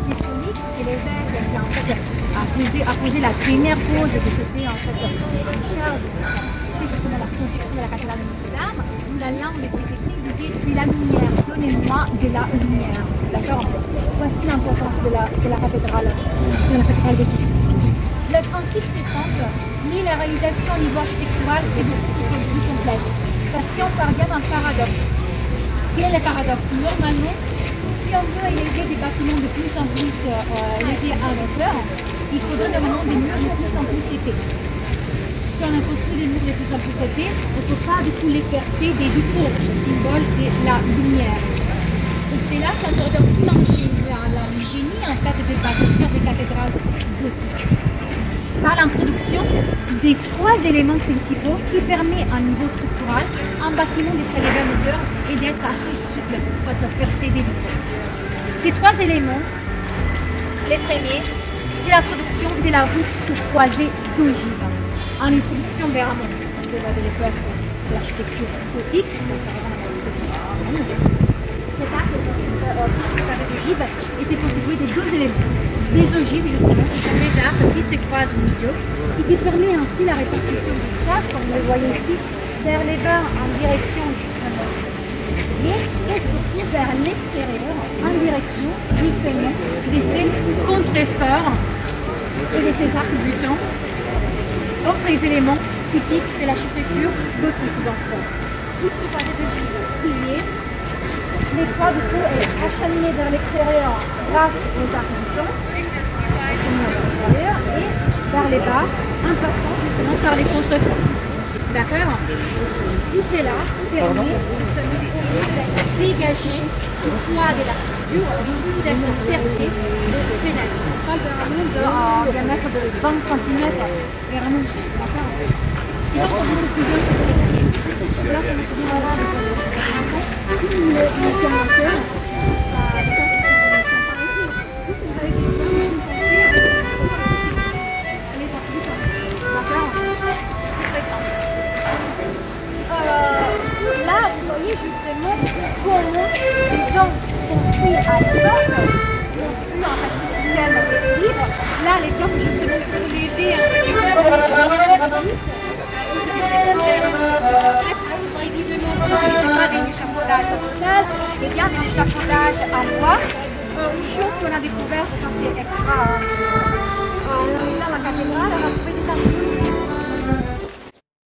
c'était Félix, qui est l'évêque, qui en fait a posé la première pause, que c'était en fait en charge de justement la construction de la cathédrale de Notre-Dame, où la langue de ses écrits disait de la lumière, donnez-moi de la lumière. D'accord? Voici l'importance de la cathédrale, gothique. Le principe c'est simple, mais la réalisation au niveau architectural c'est beaucoup plus complexe. Parce qu'on parvient d'un paradoxe. Quel est le paradoxe? Normalement, si on veut élever des bâtiments de plus en plus élevés à hauteur, il faudrait normalement des murs de plus en plus épais. Si on a construit des murs de plus en plus épais, on ne peut pas du tout les percer des vitraux, symbole de la lumière. Et c'est là qu'intervient tout l'ingénie en fait des bâtisseurs des cathédrales gothiques. Par l'introduction des trois éléments principaux qui permettent à un niveau structural un bâtiment de s'élever en hauteur et d'être assez souple pour être percé des vitraux. Ces trois éléments, les premiers, c'est l'introduction de la voûte sur croisée d'ogive. En introduction vers un monde, parce que de l'époque de l'architecture gothique, puisqu'on parle de la c'est là que cette croisée d'ogive était constituée de deux éléments. Des ogives, justement, ce sont des arcs qui se croisent au milieu et qui permet ainsi la répartition du charge, comme vous le voyez ici, vers les bas en direction justement et surtout vers l'extérieur en direction justement de ces contreforts et de ces arcs butants. Autres éléments typiques de l'architecture gothique. Donc, toutes ces croisées d'ogives piliers, les croix du coup est acheminées vers l'extérieur grâce aux arcs butants. Et vers les bas en passant justement par les contreforts. D'accord? Tout cela permet justement d'être dégagé du poids de la structure et d'être percé de fenêtres. On parle d'un diamètre de 20 cm vers nous. D'accord? C'est pas pour vous plus là, ça me souvient vraiment de le commentaire. Là, vous voyez justement comment ils ont construit à l'époque, conçu en fait ce système libre. Là, à l'époque, justement, pour l'aider à des échafaudages total, et bien des échafaudages en bois. Une chose qu'on a découverte, ça c'est extra en réalisant la cathédrale, on a trouvé des armes